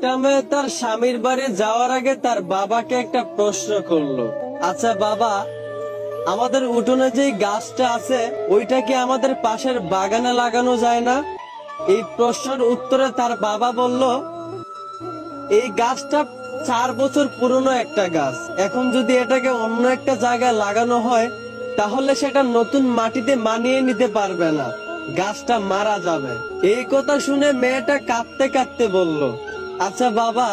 একটা মেয়ে তার স্বামীর বাড়ি যাওয়ার আগে তার বাবাকে একটা প্রশ্ন করলো, আচ্ছা বাবা, আমাদের উঠোনে যে গাছটা আছে ওইটা কি আমাদের পাশের বাগানে লাগানো যায় না? এই প্রশ্নের উত্তরে তার বাবা বলল, এই গাছটা 4 বছর পুরনো একটা গাছ, এখন যদি এটাকে অন্য একটা জায়গায় লাগানো হয় তাহলে সেটা নতুন মাটিতে মানিয়ে নিতে পারবে না, গাছটা মারা যাবে। এই কথা শুনে মেয়েটা কাঁদতে কাঁদতে বলল, আচ্ছা বাবা,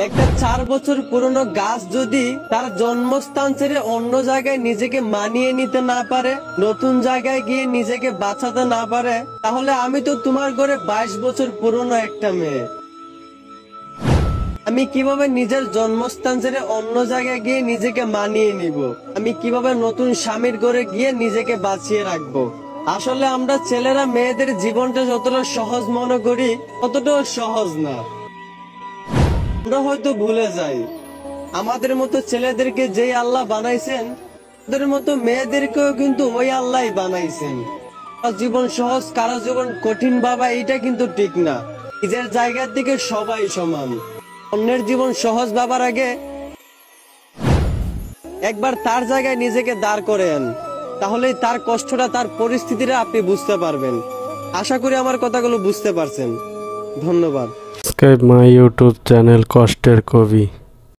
একটা 4 বছর পুরনো গাছ যদি তার জন্মস্থান ছেড়ে অন্য জায়গায় নিজেকে মানিয়ে নিতে না পারে, নতুন জায়গায় গিয়ে নিজেকে বাঁচাতে না পারে, তাহলে আমি তো তোমার ঘরে 22 বছর পুরনো একটা মেয়ে, আমি কিভাবে নিজের জন্মস্থান ছেড়ে অন্য জায়গায় গিয়ে নিজেকে মানিয়ে নিব? আমি কিভাবে নতুন স্বামীর ঘরে গিয়ে নিজেকে বাঁচিয়ে রাখবো? আসলে আমরা ছেলেরা মেয়েদের জীবনটা যতটা সহজ মনে করি ততটাও সহজ না। আমরা হয়তো ভুলে যাই আমাদের মতো ছেলেদেরকে যেই আল্লাহ বানাইছেন ওদের মতো মেয়েদেরকেও কিন্তু ওই আল্লাহই বানাইছেন। জীবন সহজ কারো জীবন কঠিন বাবা, এটা কিন্তু ঠিক না। নিজের জায়গার দিকে সবাই সমান। অন্যের জীবন সহজ ভাবার আগে একবার তার জায়গায় নিজেকে দাঁড় করেন, তাহলেই তার কষ্টটা, তার পরিস্থিতিটা আপনি বুঝতে পারবেন। আশা করি আমার কথাগুলো বুঝতে পারছেন। ধন্যবাদ। সাবস্ক্রাইব মাই ইউটিউব চ্যানেল কষ্টের কবি।